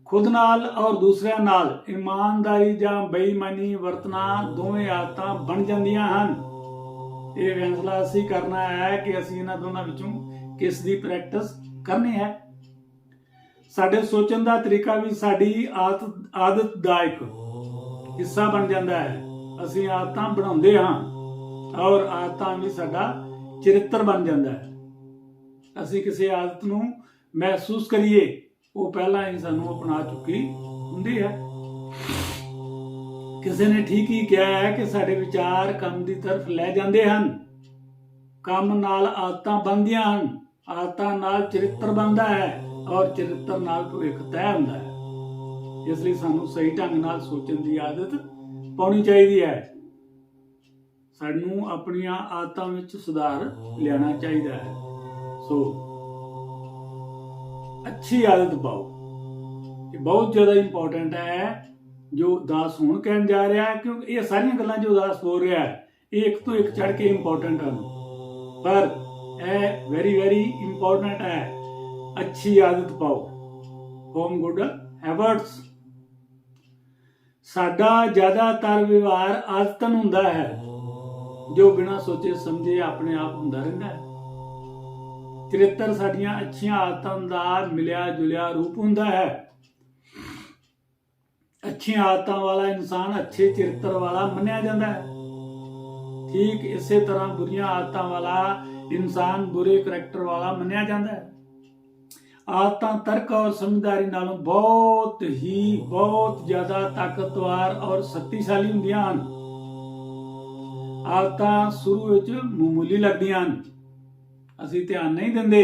खुद नाल और दूसरिਆਂ नाल ईमानदारी ਜਾਂ ਬੇਈਮਾਨੀ ਵਰਤਣਾ ਦੋਵੇਂ ਆਦਤਾਂ ਬਣ ਜਾਂਦੀਆਂ ਹਨ। ਇਹ ਫੈਸਲਾ ਅਸੀਂ ਕਰਨਾ ਹੈ ਕਿ ਅਸੀਂ ਇਹਨਾਂ ਦੋਨਾਂ ਵਿੱਚੋਂ ਕਿਸ ਦੀ ਪ੍ਰੈਕਟਿਸ ਕਰਨੀ ਹੈ। ਸਾਡੇ ਸੋਚਣ ਦਾ ਤਰੀਕਾ ਵੀ ਸਾਡੀ ਆਦਤ ਦਾ ਇੱਕ ਹਿੱਸਾ ਬਣ ਜਾਂਦਾ ਹੈ। ਅਸੀਂ ਆਦਤਾਂ ਬਣਾਉਂਦੇ ਹਾਂ ਔਰ ਆਦਤਾਂ ਵੀ ਸਾਡਾ ਚਰਿੱਤਰ ਬਣ ਜਾਂਦਾ ਹੈ। ਅਸੀਂ ਕਿਸੇ ਆਦਤ ਨੂੰ ਮਹਿਸੂਸ ਕਰੀਏ ਉਹ ਪਹਿਲਾਂ ਹੀ ਸਾਨੂੰ ਅਪਣਾ ਚੁੱਕੀ ਹੁੰਦੀ ਹੈ। ਕਿਸੇ ਨੇ ਠੀਕ ਹੀ ਕਿਹਾ ਹੈ ਕਿ ਸਾਡੇ ਵਿਚਾਰ ਕੰਮ ਦੀ ਤਰਫ ਲੈ ਜਾਂਦੇ ਹਨ, ਕੰਮ ਨਾਲ ਆਦਤਾਂ ਬਣਦੀਆਂ ਹਨ, ਆਦਤਾਂ ਨਾਲ ਚਰਿੱਤਰ ਬਣਦਾ ਹੈ ਔਰ ਚਰਿੱਤਰ ਨਾਲ ਭਵਿੱਖ ਤੈਅ ਹੁੰਦਾ ਹੈ। ਇਸ ਲਈ ਸਾਨੂੰ ਸਹੀ ਢੰਗ ਨਾਲ ਸੋਚਣ ਦੀ ਆਦਤ ਪਾਉਣੀ ਚਾਹੀਦੀ ਹੈ। ਸਾਨੂੰ ਆਪਣੀਆਂ ਆਦਤਾਂ ਵਿੱਚ ਸੁਧਾਰ ਲਿਆਉਣਾ ਚਾਹੀਦਾ ਹੈ। ਸੋ अच्छी आदत पाओ, ये बहुत ज़्यादा इंपॉर्टेंट है जो दास हुण कहन जा रहा है, क्योंकि ये सारियां गल्लां जो दास बोल रहा है ये एक तो एक चढ़ के इंपॉर्टेंट हैं, पर यह वेरी वेरी इंपॉर्टेंट है। अच्छी आदत पाओ, फॉर्म गुड हैबिट्स। साडा ज़्यादातर व्यवहार आदतन हुंदा है जो बिना सोचे समझे अपने आप हुंदा रहिंदा है। चरित्र साडियां अच्छियां आदतां दा मिलिया जुलिया रूप हुंदा है। अच्छियां आदतां वाला इंसान अच्छे चरित्र वाला मन्निया जाता है। ठीक इसे तरह बुरियां आदतां वाला इंसान बुरे करैक्टर वाला मन्निया जाता है। आदतां तर्क और समझदारी नालों बहुत ज्यादा ताकतवर और शक्तिशाली हुंदियां हन। आदतां शुरू विच मामूली लगदियां हन, ਅਸੀਂ ਧਿਆਨ ਨਹੀਂ ਦਿੰਦੇ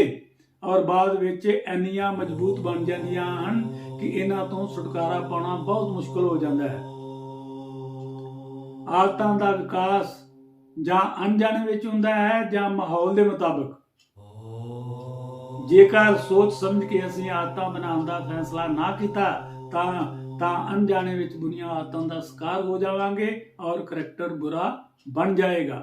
ਔਰ ਬਾਅਦ ਵਿੱਚ ਇੰਨੀਆਂ ਮਜ਼ਬੂਤ ਬਣ ਜਾਂਦੀਆਂ ਹਨ ਕਿ ਇਹਨਾਂ ਤੋਂ ਛੁਟਕਾਰਾ ਪਾਉਣਾ ਬਹੁਤ ਮੁਸ਼ਕਲ ਹੋ ਜਾਂਦਾ ਹੈ। ਆਦਤਾਂ ਦਾ ਵਿਕਾਸ ਜਾਂ ਅਣਜਾਣੇ ਵਿੱਚ ਹੁੰਦਾ ਹੈ ਜਾਂ ਮਾਹੌਲ ਦੇ ਮੁਤਾਬਕ। ਜੇਕਰ ਸੋਚ ਸਮਝ ਕੇ ਅਸੀਂ ਆਦਤਾਂ ਬਣਾਉਣ ਦਾ ਫੈਸਲਾ ਨਾ ਕੀਤਾ ਤਾਂ ਅਣਜਾਣੇ ਵਿੱਚ ਬੁਰੀਆਂ ਆਦਤਾਂ ਦਾ ਸ਼ਿਕਾਰ ਹੋ ਜਾਵਾਂਗੇ ਔਰ ਕਰੈਕਟਰ ਬੁਰਾ ਬਣ ਜਾਏਗਾ।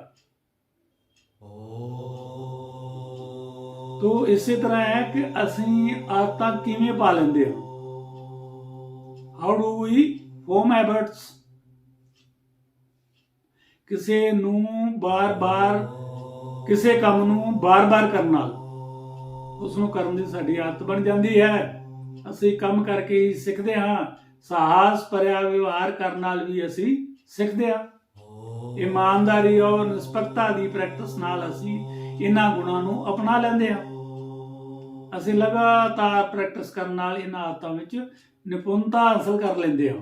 तो इसी तरह है कि ਅਸੀਂ ਆਦਤਾਂ ਕਿਵੇਂ ਪਾ ਲੈਂਦੇ ਹਾਂ। How do we form habits. ਕਿਸੇ ਕੰਮ ਨੂੰ ਬਾਰ-ਬਾਰ ਕਰਨ ਨਾਲ ਉਸ ਨੂੰ ਕਰਨ ਦੀ ਸਾਡੀ ਆਦਤ ਬਣ ਜਾਂਦੀ ਹੈ। ਅਸੀਂ ਕੰਮ ਕਰਕੇ ਹੀ ਸਿੱਖਦੇ ਹਾਂ। ਸਾਹਸ ਭਰਿਆ ਵਿਵਹਾਰ ਕਰਨ ਨਾਲ ਵੀ ਅਸੀਂ ਸਿੱਖਦੇ ਹਾਂ। ਇਮਾਨਦਾਰੀ ਔਰ ਨਿਸਪੱਖਤਾ ਦੀ ਪ੍ਰੈਕਟਿਸ ਨਾਲ ਅਸੀਂ ਇਹਨਾਂ ਗੁਣਾਂ ਨੂੰ ਅਪਣਾ ਲੈਂਦੇ ਹਾਂ। ਅਸੀਂ ਲਗਾਤਾਰ ਪ੍ਰੈਕਟਿਸ ਕਰਨ ਨਾਲ ਇਹਨਾਂ ਆਦਤਾਂ ਵਿੱਚ ਨਿਪੁੰਨਤਾ ਹਾਸਲ ਕਰ ਲੈਂਦੇ ਹਾਂ।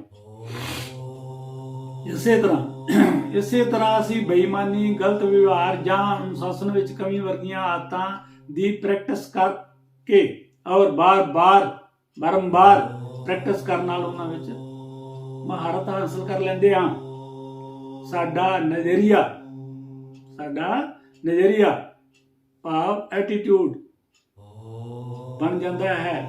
ਇਸੇ ਤਰ੍ਹਾਂ ਅਸੀਂ ਬੇਈਮਾਨੀ, ਗਲਤ ਵਿਵਹਾਰ ਜਾਂ ਅਨੁਸ਼ਾਸਨ ਵਿੱਚ ਕਮੀ ਵਰਗੀਆਂ ਆਦਤਾਂ ਦੀ ਪ੍ਰੈਕਟਿਸ ਕਰਕੇ ਔਰ ਬਾਰੰਬਾਰ ਪ੍ਰੈਕਟਿਸ ਕਰਨ ਨਾਲ ਉਹਨਾਂ ਵਿੱਚ ਮਹਾਰਤ ਹਾਸਲ ਕਰ ਲੈਂਦੇ ਹਾਂ। ਸਾਡਾ ਨਜ਼ਰੀਆ ਭਾਵ ਐਟੀਟਿਊਡ ਬਣ ਜਾਂਦਾ ਹੈ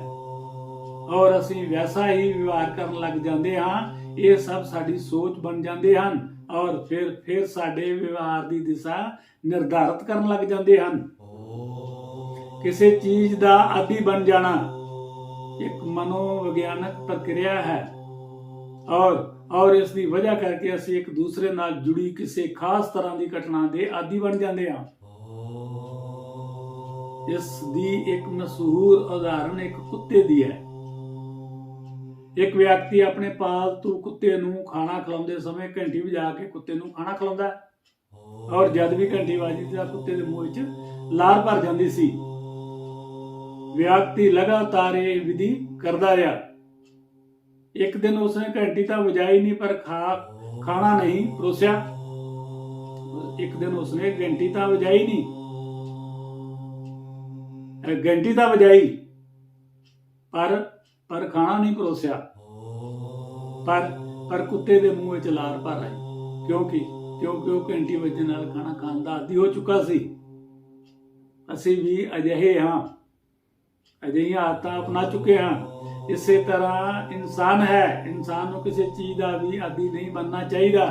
ਔਰ ਅਸੀਂ ਵੈਸਾ ਹੀ ਵਿਵਹਾਰ ਕਰਨ ਲੱਗ ਜਾਂਦੇ ਹਾਂ। ਇਹ ਸਭ ਸਾਡੀ ਸੋਚ ਬਣ ਜਾਂਦੇ ਹਨ ਔਰ ਫਿਰ ਸਾਡੇ ਵਿਵਹਾਰ ਦੀ ਦਿਸ਼ਾ ਨਿਰਧਾਰਿਤ ਕਰਨ ਲੱਗ ਜਾਂਦੇ ਹਨ। ਕਿਸੇ ਚੀਜ਼ ਦਾ ਆਦੀ ਬਣ ਜਾਣਾ ਇੱਕ ਮਨੋਵਿਗਿਆਨਕ ਪ੍ਰਕਿਰਿਆ ਹੈ ਔਰ ਇਸ ਦੀ ਵਜ੍ਹਾ ਕਰਕੇ ਅਸੀਂ ਇੱਕ ਦੂਸਰੇ ਨਾਲ ਜੁੜੀ ਕਿਸੇ ਖਾਸ ਤਰ੍ਹਾਂ ਦੀ ਘਟਨਾ ਦੇ ਆਦੀ ਬਣ ਜਾਂਦੇ ਹਾਂ। ਇਸ ਦੀ ਇੱਕ ਮਸ਼ਹੂਰ ਉਦਾਹਰਨ ਇੱਕ ਕੁੱਤੇ ਦੀ ਹੈ। ਇੱਕ ਵਿਅਕਤੀ ਆਪਣੇ ਪਾਲਤੂ ਕੁੱਤੇ ਨੂੰ ਖਾਣਾ ਖਿਲਾਉਂਦੇ ਸਮੇਂ ਘੰਟੀ ਵਜਾ ਕੇ ਕੁੱਤੇ ਨੂੰ ਖਾਣਾ ਖਿਲਾਉਂਦਾ ਔਰ ਜਦ ਵੀ ਘੰਟੀ ਵੱਜਦੀ ਤਾਂ ਕੁੱਤੇ ਦੇ ਮੂੰਹ ਵਿੱਚ ਲਾਰ ਭਰ ਜਾਂਦੀ ਸੀ। ਵਿਅਕਤੀ ਲਗਾਤਾਰ ਇਹ ਵਿਧੀ ਕਰਦਾ ਰਿਹਾ। ਇੱਕ ਦਿਨ ਉਸਨੇ ਘੰਟੀ ਤਾਂ ਵਜਾਈ ਨਹੀਂ ਪਰ ਖਾਣਾ ਨਹੀਂ ਪਰੋਸਿਆ। ਇੱਕ ਦਿਨ ਉਸਨੇ ਘੰਟੀ ਤਾਂ ਵਜਾਈ ਪਰ ਖਾਣਾ ਨਹੀਂ ਪਰੋਸਿਆ। ਪਰ ਕੁੱਤੇ ਦੇ ਮੂੰਹ ਵਿੱਚ ਲਾਰ ਭਰ ਆਈ ਕਿਉਂਕਿ ਉਹ ਘੰਟੀ ਵੱਜਣ ਨਾਲ ਖਾਣਾ ਖਾਣ ਦਾ ਆਦੀ ਹੋ ਚੁੱਕਾ ਸੀ। ਅਸੀਂ ਵੀ ਅਜਿਹੇ ਹਾਂ, ਅਜਿਹੀਆਂ ਆਦਤਾਂ ਅਪਣਾ ਚੁੱਕੇ ਹਾਂ। ਇਸੇ ਤਰ੍ਹਾਂ ਇਨਸਾਨ ਨੂੰ ਕਿਸੇ ਚੀਜ਼ ਦਾ ਵੀ ਆਦੀ ਨਹੀਂ ਬਣਨਾ ਚਾਹੀਦਾ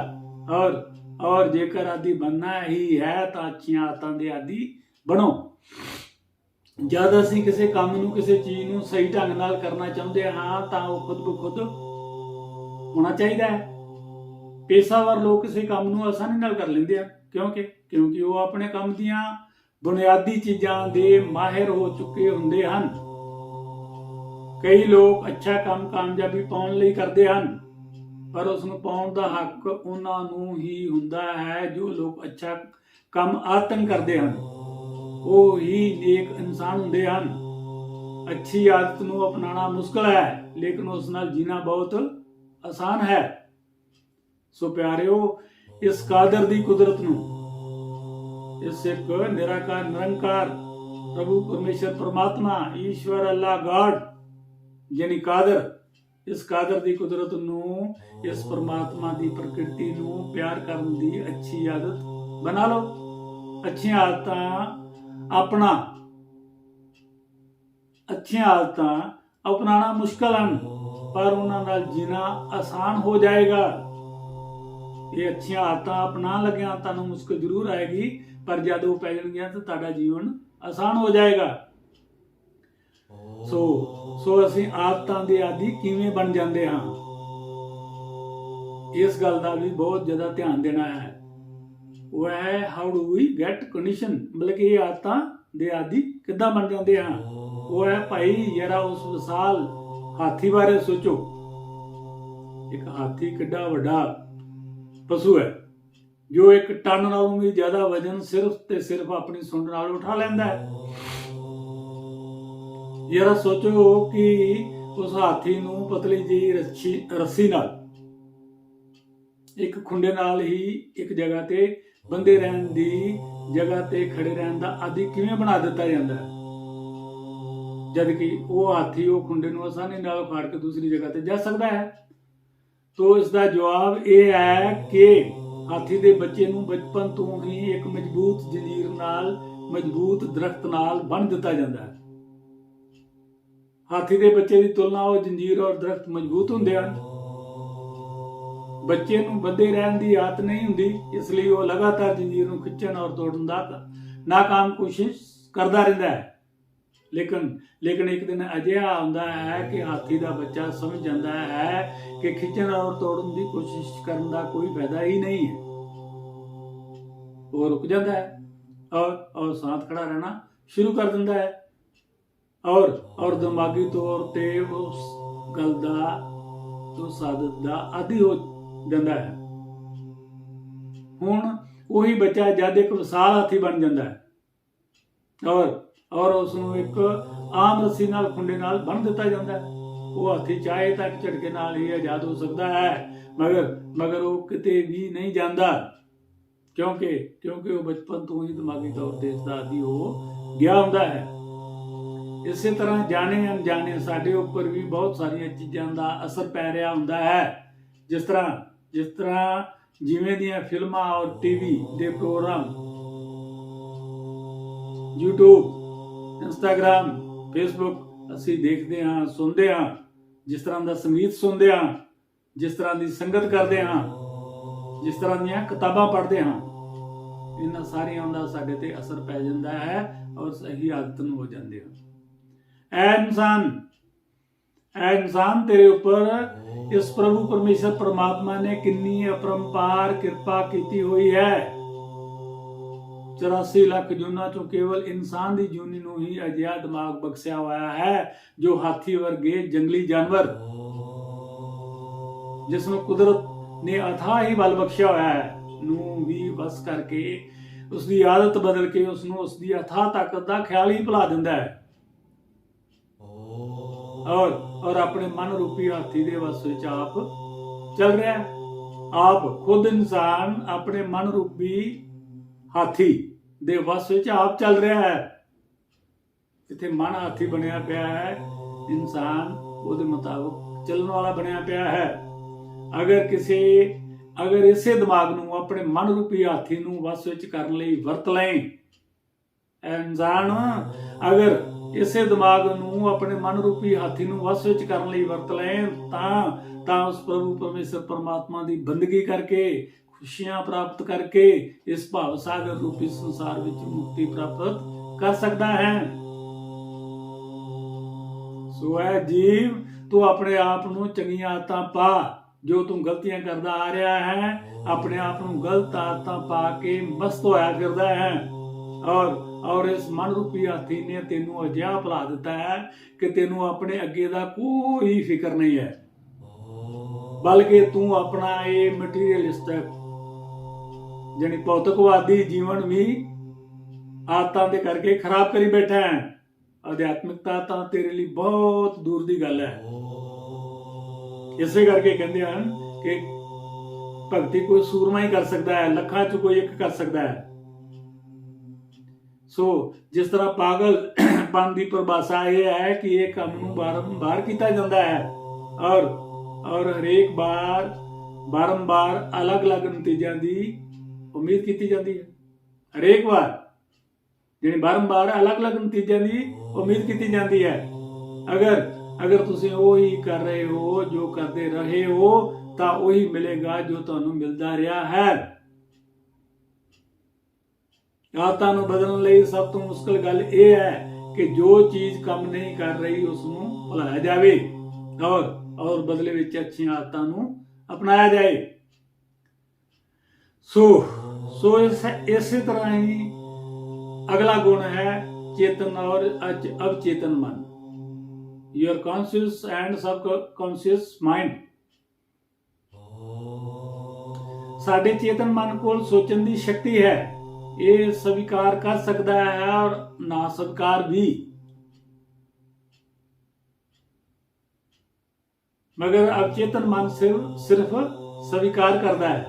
ਔਰ ਜੇਕਰ ਆਦੀ ਬਣਨਾ ਹੀ ਹੈ ਤਾਂ ਅੱਛੀਆਂ ਆਦਤਾਂ ਦੇ ਆਦੀ ਬਣੋ। ਜਦ ਅਸੀਂ ਕਿਸੇ ਕੰਮ ਨੂੰ, ਕਿਸੇ ਚੀਜ਼ ਨੂੰ ਸਹੀ ਢੰਗ ਨਾਲ ਕਰਨਾ ਚਾਹੁੰਦੇ ਹਾਂ ਤਾਂ ਉਹ ਖੁਦ ਬ ਖੁਦ ਹੋਣਾ ਚਾਹੀਦਾ ਹੈ। ਪੇਸ਼ਾਵਰ ਲੋਕ ਕਿਸੇ ਕੰਮ ਨੂੰ ਆਸਾਨੀ ਨਾਲ ਕਰ ਲੈਂਦੇ ਆ। ਕਿਉਂਕਿ ਉਹ ਆਪਣੇ ਕੰਮ ਦੀਆਂ ਬੁਨਿਆਦੀ ਚੀਜ਼ਾਂ ਦੇ ਮਾਹਿਰ ਹੋ ਚੁੱਕੇ ਹੁੰਦੇ ਹਨ। ਕਈ ਲੋਕ ਅੱਛਾ ਕੰਮ ਕਾਮਯਾਬੀ ਪਾਉਣ ਲਈ ਕਰਦੇ ਹਨ, ਪਰ ਉਸ ਨੂੰ ਪਾਉਣ ਦਾ ਹੱਕ ਉਹਨਾਂ ਨੂੰ ਹੀ ਹੁੰਦਾ ਹੈ ਜੋ ਲੋਕ ਅੱਛਾ ਕੰਮ ਆਦਤਨ ਕਰਦੇ ਹਨ। ਉਹ ਹੀ ਨੇਕ ਇਨਸਾਨ ਹੁੰਦੇ ਹਨ। ਅੱਛੀ ਆਦਤ ਨੂੰ ਅਪਣਾਉਣਾ ਮੁਸ਼ਕਲ ਹੈ, ਲੇਕਿਨ ਉਸ ਨਾਲ ਜੀਣਾ ਬਹੁਤ ਆਸਾਨ ਹੈ। ਸੋ ਪਿਆਰਿਓ, ਇਸ ਕਾਦਰ ਦੀ ਕੁਦਰਤ ਨੂੰ, ਇਸ ਇੱਕ ਨਿਰੰਕਾਰ ਪ੍ਰਭੂ ਪਰਮੇਸ਼ਰ ਪਰਮਾਤਮਾ ਈਸ਼ਵਰ ਅੱਲਾਹ ਗॉड ਯਾਨੀ ਕਾਦਰ, ਇਸ ਕਾਦਰ ਦੀ ਕੁਦਰਤ ਨੂੰ, ਇਸ ਪਰਮਾਤਮਾ ਦੀ ਪ੍ਰਕਿਰਤੀ ਨੂੰ ਪਿਆਰ ਕਰਨ ਦੀ ਅੱਛੀ ਆਦਤ ਬਣਾ ਲਓ। ਅੱਛੀਆਂ ਆਦਤਾਂ ਅਪਣਾਉਣਾ ਮੁਸ਼ਕਲ ਹਨ, ਪਰ ਉਹਨਾਂ ਨਾਲ ਜੀਣਾ ਆਸਾਨ ਹੋ ਜਾਏਗਾ। ਇਹ ਅੱਛੀਆਂ ਆਦਤਾਂ ਅਪਣਾਉਣ ਲੱਗਿਆਂ ਤੁਹਾਨੂੰ ਮੁਸ਼ਕਲ ਜ਼ਰੂਰ ਆਏਗੀ, ਪਰ ਜਦ ਉਹ ਪੈ ਜਾਣਗੀਆਂ ਤਾਂ ਤੁਹਾਡਾ ਜੀਵਨ ਆਸਾਨ ਹੋ ਜਾਏਗਾ। ਸੋ ਅਸੀਂ ਆਦਤਾਂ ਦੇ ਆਦੀ ਕਿਵੇਂ ਬਣ ਜਾਂਦੇ ਹਾਂ, ਇਸ ਗੱਲ ਦਾ ਵੀ ਬਹੁਤ ਜ਼ਿਆਦਾ ਧਿਆਨ ਦੇਣਾ ਹੈ। ਉਹ ਹੈ how do we get condition, ਮਤਲਬ ਕਿ ਇਹ ਆਦਤਾਂ ਦੇ ਆਦੀ ਕਿੱਦਾਂ ਬਣ ਜਾਂਦੇ ਹਾਂ। ਉਹ ਹੈ ਭਾਈ ਜਰਾ ਉਸ ਵਿਸ਼ਾਲ ਹਾਥੀ ਬਾਰੇ ਸੋਚੋ। ਇੱਕ ਹਾਥੀ ਕਿੱਡਾ ਵੱਡਾ ਪਸ਼ੂ ਹੈ ਜੋ 1 ਟਨ ਨਾਲੋਂ ਵੀ ਜ਼ਿਆਦਾ ਵਜ਼ਨ ਸਿਰਫ ਤੇ ਸਿਰਫ ਆਪਣੀ ਸੁੰਡ ਨਾਲ ਉਠਾ ਲੈਂਦਾ ਹੈ। ਜਰਾ ਸੋਚੋ ਕਿ ਉਸ ਹਾਥੀ ਨੂੰ ਪਤਲੀ ਜਿਹੀ ਰੱਸੀ ਨਾਲ, ਇੱਕ ਖੁੰਡੇ ਨਾਲ ਹੀ ਇੱਕ ਜਗ੍ਹਾ ਤੇ ਬੰਦੇ ਰਹਿਣ ਦੀ ਜਗ੍ਹਾ ਤੇ ਖੜੇ ਰਹਿਣ ਦਾ ਆਦੀ ਕਿਵੇਂ ਬਣਾ ਦਿੱਤਾ ਜਾਂਦਾ ਹੈ, ਜਦ ਕਿ ਉਹ ਹਾਥੀ ਉਹ ਖੁੰਡੇ ਨੂੰ ਆਸਾਨੀ ਨਾਲ ਫਾੜ ਕੇ ਦੂਸਰੀ ਜਗ੍ਹਾ ਤੇ ਜਾ ਸਕਦਾ ਹੈ। ਤੋ ਇਸ ਦਾ ਜਵਾਬ ਇਹ ਹੈ ਕਿ ਹਾਥੀ ਦੇ ਬੱਚੇ ਨੂੰ ਬਚਪਨ ਤੋਂ ਹੀ ਇੱਕ ਮਜ਼ਬੂਤ ਜੰਜੀਰ ਨਾਲ, ਮਜ਼ਬੂਤ ਦਰਖਤ ਨਾਲ ਬੰਨ੍ਹ ਦਿੱਤਾ ਜਾਂਦਾ ਹੈ। ਹਾਥੀ ਦੇ ਬੱਚੇ ਦੀ ਤੁਲਨਾ ਉਹ ਜੰਜੀਰ ਔਰ ਦਰਖਤ ਮਜ਼ਬੂਤ ਹੁੰਦੇ ਹਨ। ਬੱਚੇ ਨੂੰ ਬੰਦੇ ਰਹਿਣ ਦੀ ਆਦਤ ਨਹੀਂ ਹੁੰਦੀ, ਇਸ ਲਈ ਉਹ ਲਗਾਤਾਰ ਜੰਜੀਰ ਨੂੰ ਖਿੱਚਣ ਔਰ ਤੋੜਨ ਦਾ ਨਾਕਾਮ ਕੋਸ਼ਿਸ਼ ਕਰਦਾ ਰਹਿੰਦਾ ਹੈ। ਲੇਕਿਨ ਇੱਕ ਦਿਨ ਅਜਿਹਾ ਆਉਂਦਾ ਹੈ ਕਿ ਹਾਥੀ ਦਾ ਬੱਚਾ ਸਮਝ ਜਾਂਦਾ ਹੈ ਕਿ ਖਿੱਚਣ ਔਰ ਤੋੜਨ ਦੀ ਕੋਸ਼ਿਸ਼ ਕਰਨ ਦਾ ਕੋਈ ਫਾਇਦਾ ਹੀ ਨਹੀਂ ਹੈ। ਉਹ ਰੁਕ ਜਾਂਦਾ ਹੈ ਔਰ ਸ਼ਾਂਤ ਖੜਾ ਰਹਿਣਾ ਸ਼ੁਰੂ ਕਰ ਦਿੰਦਾ ਹੈ ਔਰ ਦਿਮਾਗੀ ਤੌਰ ਤੇ ਉਸ ਗੱਲ ਦਾ, ਉਸ ਆਦਤ ਦਾ ਆਦੀ ਹੋ ਜਾਂਦਾ ਹੈ। ਹੁਣ ਉਹੀ ਬੱਚਾ ਜਦ ਇੱਕ ਵਿਸ਼ਾਲ ਹਾਥੀ ਬਣ ਜਾਂਦਾ ਹੈ ਔਰ ਉਸ ਨੂੰ ਇੱਕ ਆਮ ਰੱਸੀ ਨਾਲ, ਖੁੰਡੇ ਨਾਲ ਬੰਨ੍ਹ ਦਿੱਤਾ ਜਾਂਦਾ ਹੈ। ਉਹ ਹਾਥੀ ਚਾਹੇ ਤਾਂ ਇੱਕ ਝਟਕੇ ਨਾਲ ਹੀ ਆਜ਼ਾਦ ਹੋ ਸਕਦਾ ਹੈ, ਮਗਰ ਉਹ ਕਿਤੇ ਵੀ ਨਹੀਂ ਜਾਂਦਾ, ਕਿਉਂਕਿ ਉਹ ਬਚਪਨ ਤੋਂ ਹੀ ਦਿਮਾਗੀ ਤੌਰ ਤੇ ਇਸ ਦਾ ਆਦੀ ਹੋ ਗਿਆ ਹੁੰਦਾ ਹੈ। ਇਸੇ ਤਰ੍ਹਾਂ ਜਾਣੇ ਅਣਜਾਣੇ ਸਾਡੇ ਉੱਪਰ ਵੀ ਬਹੁਤ ਸਾਰੀਆਂ ਚੀਜ਼ਾਂ ਦਾ ਅਸਰ ਪੈ ਰਿਹਾ ਹੁੰਦਾ ਹੈ, ਜਿਸ ਤਰ੍ਹਾਂ ਜਿਵੇਂ ਦੀਆਂ ਫਿਲਮਾਂ ਔਰ ਟੀਵੀ ਦੇ ਪ੍ਰੋਗਰਾਮ, YouTube, Instagram, Facebook ਅਸੀਂ ਦੇਖਦੇ ਹਾਂ, ਸੁਣਦੇ ਹਾਂ, ਜਿਸ ਤਰ੍ਹਾਂ ਦਾ ਸੰਗੀਤ ਸੁਣਦੇ ਹਾਂ, ਜਿਸ ਤਰ੍ਹਾਂ ਦੀ ਸੰਗਤ ਕਰਦੇ ਹਾਂ, ਜਿਸ ਤਰ੍ਹਾਂ ਦੀਆਂ ਕਿਤਾਬਾਂ ਪੜ੍ਹਦੇ ਹਾਂ, ਇਹਨਾਂ ਸਾਰੀਆਂ ਦਾ ਸਾਡੇ ਤੇ ਅਸਰ ਪੈ ਜਾਂਦਾ ਹੈ ਔਰ ਸਹੀ ਆਦਤ ਨੂੰ ਹੋ ਜਾਂਦੇ ਹਾਂ। ਐ ਇਨਸਾਨ ਤੇਰੇ ਉੱਪਰ ਇਸ ਪ੍ਰਭੂ ਪਰਮੇਸ਼ਰ ਪਰਮਾਤਮਾ ਨੇ ਕਿੰਨੀ ਅਪਰੰਪਾਰ ਕਿਰਪਾ ਕੀਤੀ ਹੋਈ ਹੈ। 84 ਲੱਖ ਜੂਨਾਂ ਚੋਂ ਕੇਵਲ ਇਨਸਾਨ ਦੀ ਜੂਨੀ ਨੂੰ ਹੀ ਅਜਿਹਾ ਦਿਮਾਗ ਬਖਸ਼ਿਆ ਹੋਇਆ ਹੈ ਜੋ ਹਾਥੀ ਵਰਗੇ ਜੰਗਲੀ ਜਾਨਵਰ, ਜਿਸ ਨੂੰ ਕੁਦਰਤ ਨੇ ਅਥਾਹ ਹੀ ਬਲ ਬਖਸ਼ਿਆ ਹੋਇਆ ਹੈ, ਨੂੰ ਵੀ ਬਸ ਕਰਕੇ ਉਸ ਦੀ ਆਦਤ ਬਦਲ ਕੇ ਉਸ ਨੂੰ ਉਸ ਦੀ ਅਥਾਹ ਤਾਕਤ ਦਾ ਖਿਆਲ ਹੀ ਭੁਲਾ ਦਿੰਦਾ ਹੈ ਔਰ ਆਪਣੇ ਮਨ ਰੂਪੀ ਹਾਥੀ ਦੇ ਵਸ ਵਿੱਚ ਆਪ ਚੱਲ ਰਿਹਾ ਹੈ। ਆਪ ਖੁਦ ਇਨਸਾਨ ਆਪਣੇ ਮਨ ਰੂਪੀ ਹਾਥੀ ਦੇ ਵਸ ਵਿੱਚ ਆਪ ਚੱਲ ਰਿਹਾ ਹੈ। ਜਿੱਥੇ ਮਨ ਹਾਥੀ ਬਣਿਆ ਪਿਆ ਹੈ, ਇਨਸਾਨ ਉਹਦੇ ਮੁਤਾਬਕ ਚੱਲਣ ਵਾਲਾ ਬਣਿਆ ਪਿਆ ਹੈ। ਅਗਰ ਇਸੇ ਦਿਮਾਗ ਨੂੰ ਆਪਣੇ ਮਨ ਰੂਪੀ ਹਾਥੀ ਨੂੰ ਵਸ ਵਿੱਚ ਕਰਨ ਲਈ ਵਰਤ ਲਏ, ਇਨਸਾਨ ਅਗਰ ਇਸੇ ਦਿਮਾਗ ਨੂੰ ਆਪਣੇ ਮਨ ਰੂਪੀ ਹਾਥੀ ਨੂੰ ਵਸ ਵਿੱਚ ਕਰਨ ਲਈ ਵਰਤ ਲਏ ਤਾਂ ਉਸ ਪ੍ਰਭੂ ਪਰਮੇਸ਼ਰ ਪਰਮਾਤਮਾ ਦੀ ਬੰਦਗੀ ਕਰਕੇ, ਖੁਸ਼ੀਆਂ ਪ੍ਰਾਪਤ ਕਰਕੇ ਇਸ ਭਾਵ ਸਾਗਰ ਰੂਪੀ ਸੰਸਾਰ ਵਿੱਚ ਮੁਕਤੀ ਪ੍ਰਾਪਤ ਕਰ ਸਕਦਾ ਹੈ। ਸੋ ਹੈ ਜੀਵ, ਤੂੰ ਆਪਣੇ ਆਪ ਨੂੰ ਚੰਗੀਆਂ ਆਦਤਾਂ ਪਾ। ਜੋ ਤੂੰ ਗਲਤੀਆਂ ਕਰਦਾ ਆ ਰਿਹਾ ਹੈ, ਆਪਣੇ ਆਪ ਨੂੰ ਗਲਤ ਆਦਤਾਂ ਪਾ ਕੇ ਮਸਤ ਹੋਇਆ ਫਿਰਦਾ ਹੈ। ਔਰ ਇਸ ਮਨ ਰੂਪੀ ਹਾਥੀ ਨੇ ਤੈਨੂੰ ਅਜਿਹਾ ਭੁਲਾ ਦਿੱਤਾ ਹੈ ਕਿ ਤੈਨੂੰ ਆਪਣੇ ਅੱਗੇ ਦਾ ਕੋਈ ਫਿਕਰ ਨਹੀਂ ਹੈ, ਬਲਕਿ ਤੂੰ ਆਪਣਾ ਇਹ ਮਟੀਰੀਅਲਿਸਟਿਕ ਜਾਨੀ ਭੌਤਿਕਵਾਦੀ ਜੀਵਨ ਵੀ ਆਦਤਾਂ ਦੇ ਕਰਕੇ ਖਰਾਬ ਕਰੀ ਬੈਠਾ ਹੈ। ਅਧਿਆਤਮਿਕਤਾ ਤਾਂ ਤੇਰੇ ਲਈ ਬਹੁਤ ਦੂਰ ਦੀ ਗੱਲ ਹੈ। ਇਸੇ ਕਰਕੇ ਕਹਿੰਦੇ ਹਨ ਕਿ ਭਗਤੀ ਕੋਈ ਸੂਰਮਾ ਹੀ ਕਰ ਸਕਦਾ ਹੈ, ਲੱਖਾਂ ਚ ਕੋਈ ਇੱਕ ਕਰ ਸਕਦਾ ਹੈ। ਸੋ ਜਿਸ ਤਰ੍ਹਾਂ ਪਾਗਲਪਨ ਦੀ ਪਰਿਭਾਸ਼ਾ ਇਹ ਹੈ ਕਿ ਇਹ ਕੰਮ ਨੂੰ ਬਾਰੰਬਾਰ ਕੀਤਾ ਜਾਂਦਾ ਹੈ ਔਰ ਹਰੇਕ ਵਾਰ ਬਾਰੰਬਾਰ ਅਲੱਗ-ਅਲੱਗ ਨਤੀਜਿਆਂ ਦੀ ਉਮੀਦ ਕੀਤੀ ਜਾਂਦੀ ਹੈ। ਹਰੇਕ ਵਾਰ ਜਿਹੜੀ ਬਾਰੰਬਾਰ ਅਲੱਗ-ਅਲੱਗ ਨਤੀਜਿਆਂ ਦੀ ਉਮੀਦ ਕੀਤੀ ਜਾਂਦੀ ਹੈ। ਅਗਰ ਤੁਸੀਂ ਉਹੀ ਕਰ ਰਹੇ ਹੋ ਜੋ ਕਰਦੇ ਰਹੇ ਹੋ ਤਾਂ ਉਹੀ ਮਿਲੇਗਾ ਜੋ ਤੁਹਾਨੂੰ ਮਿਲਦਾ ਰਿਹਾ ਹੈ। ਆਦਤਾਂ ਨੂੰ ਬਦਲਣ ਲਈ ਸਭ ਤੋਂ ਮੁਸ਼ਕਲ ਗੱਲ ਇਹ ਹੈ ਕਿ ਜੋ ਚੀਜ਼ ਕੰਮ ਨਹੀਂ ਕਰ ਰਹੀ ਉਸ ਨੂੰ ਭੁਲਾਇਆ ਜਾਵੇ ਔਰ ਬਦਲੇ ਵਿੱਚ ਅੱਛੀਆਂ ਆਦਤਾਂ ਨੂੰ ਅਪਣਾਇਆ ਜਾਏ। ਸੋ ਇਸੇ ਤਰ੍ਹਾਂ ਹੀ ਅਗਲਾ ਗੁਣ ਹੈ ਚੇਤਨ ਔਰ ਅਵਚੇਤਨ ਮਨ। Your conscious and subconscious mind। ਸਾਡੇ ਚੇਤਨ ਮਨ ਕੋਲ ਸੋਚਣ ਦੀ ਸ਼ਕਤੀ ਹੈ। ਇਹ ਸਵੀਕਾਰ ਕਰ ਸਕਦਾ ਹੈ ਔਰ ਨਾ ਸਵੀਕਾਰ ਵੀ। ਮਗਰ ਅਵਚੇਤਨ ਮਨ ਸਿਰਫ ਸਵੀਕਾਰ ਕਰਦਾ ਹੈ।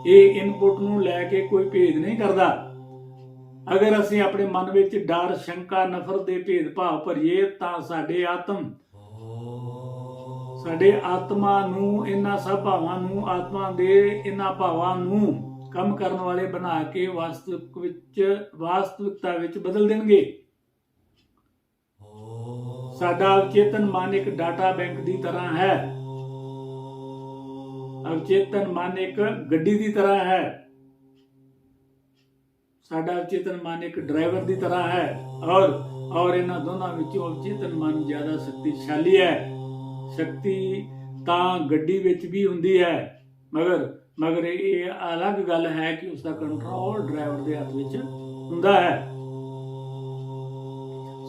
ਇਹ ਇਨਪੁਟ ਨੂੰ ਲੈ ਕੇ ਕੋਈ ਭੇਦ ਨਹੀਂ ਕਰਦਾ। ਅਗਰ ਅਸੀਂ ਆਪਣੇ ਮਨ ਵਿੱਚ ਡਰ, ਸ਼ੰਕਾ, ਨਫ਼ਰਤ ਦੇ ਭੇਦ-ਭਾਵ ਭਰੀਏ ਤਾਂ ਸਾਡੇ ਆਤਮਾ ਨੂੰ ਇਹਨਾਂ ਸਭ ਭਾਵਾਂ ਨੂੰ ਆਤਮਾ ਦੇ ਇਹਨਾਂ ਭਾਵਾਂ ਨੂੰ ਕੰਮ ਕਰਨ ਵਾਲੇ ਬਣਾ ਕੇ ਵਾਸਤਵਿਕਤਾ ਵਿੱਚ ਬਦਲ ਦੇਣਗੇ। ਸਾਡਾ ਅਵਚੇਤਨ ਮਨ ਇੱਕ ਡਾਟਾ ਬੈਂਕ ਦੀ ਤਰ੍ਹਾਂ ਹੈ। ਅਵਚੇਤਨ ਮਨ ਇੱਕ ਗੱਡੀ ਦੀ ਤਰ੍ਹਾਂ ਹੈ। ਸਾਡਾ ਅਵਚੇਤਨ ਮਨ ਇੱਕ ਡਰਾਈਵਰ ਦੀ ਤਰ੍ਹਾਂ ਹੈ ਔਰ ਇਹਨਾਂ ਦੋਨਾਂ ਵਿੱਚੋਂ ਅਵਚੇਤਨ ਮਨ ਜ਼ਿਆਦਾ ਸ਼ਕਤੀਸ਼ਾਲੀ ਹੈ। ਸ਼ਕਤੀ ਤਾਂ ਗੱਡੀ ਵਿੱਚ ਵੀ ਹੁੰਦੀ ਹੈ, ਮਗਰ ਇਹ ਅਲੱਗ ਗੱਲ ਹੈ ਕਿ ਉਸ ਦਾ ਕੰਟਰੋਲ ਡਰਾਈਵਰ ਦੇ ਹੱਥ ਵਿੱਚ ਹੁੰਦਾ ਹੈ।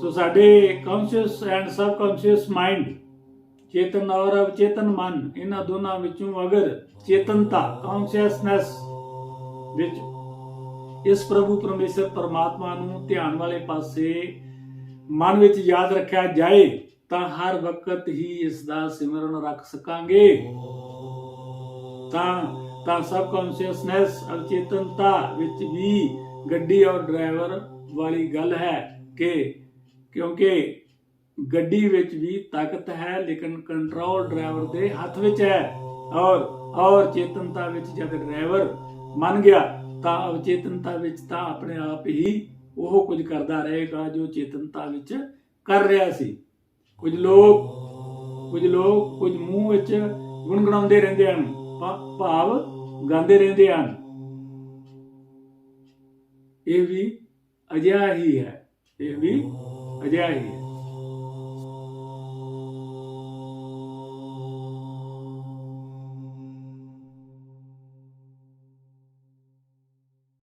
ਸੋ ਸਾਡੇ ਕੌਨਸ਼ੀਅਸ ਐਂਡ ਸਬਕੌਨਸ਼ੀਅਸ ਮਾਈਂਡ, ਚੇਤਨ ਔਰ ਅਵਚੇਤਨ ਮਨ, ਇਹਨਾਂ ਦੋਨਾਂ ਵਿੱਚੋਂ ਅਗਰ ਚੇਤਨਤਾ ਕੌਨਸ਼ੀਅਸਨੈਸ ਵਿੱਚ ਇਸ ਪ੍ਰਭੂ ਪਰਮੇਸ਼ਰ ਪਰਮਾਤਮਾ ਨੂੰ ਧਿਆਨ ਵਾਲੇ ਪਾਸੇ ਮਨ ਵਿੱਚ ਯਾਦ ਰੱਖਿਆ ਜਾਏ ਤਾਂ ਹਰ ਵਕਤ ਹੀ ਇਸ ਦਾ ਸਿਮਰਨ ਰੱਖ ਸਕਾਂਗੇ। ਤਾਂ ਸਬਕੌਨਸ਼ੀਅਸਨੈਸ ਅਵਚੇਤਨਤਾ ਵਿੱਚ ਵੀ ਗੱਡੀ ਔਰ ਡਰਾਈਵਰ ਵਾਲੀ ਗੱਲ ਹੈ ਕਿਉਂਕਿ ਗੱਡੀ ਵਿੱਚ ਵੀ ਤਾਕਤ ਹੈ ਲੇਕਿਨ ਕੰਟਰੋਲ ਡਰਾਈਵਰ ਦੇ ਹੱਥ ਵਿੱਚ ਹੈ ਔਰ ਚੇਤਨਤਾ ਵਿੱਚ ਜਦ ਡਰਾਈਵਰ ਮੰਨ ਗਿਆ ਤਾਂ ਅਵਚੇਤਨਤਾ ਵਿੱਚ ਤਾਂ ਆਪਣੇ ਆਪ ਹੀ ਉਹ ਕੁਝ ਕਰਦਾ ਰਹੇਗਾ ਜੋ ਚੇਤਨਤਾ ਵਿੱਚ ਕਰ ਰਿਹਾ ਸੀ। ਕੁਝ ਲੋਕ ਕੁਝ ਮੂੰਹ ਵਿੱਚ ਗੁਣਗੁਣਾਉਂਦੇ ਰਹਿੰਦੇ ਹਨ, ਭਾਵ ਗਾਉਂਦੇ ਰਹਿੰਦੇ ਹਨ। ਇਹ ਵੀ ਅਜਿਹਾ ਹੀ ਹੈ।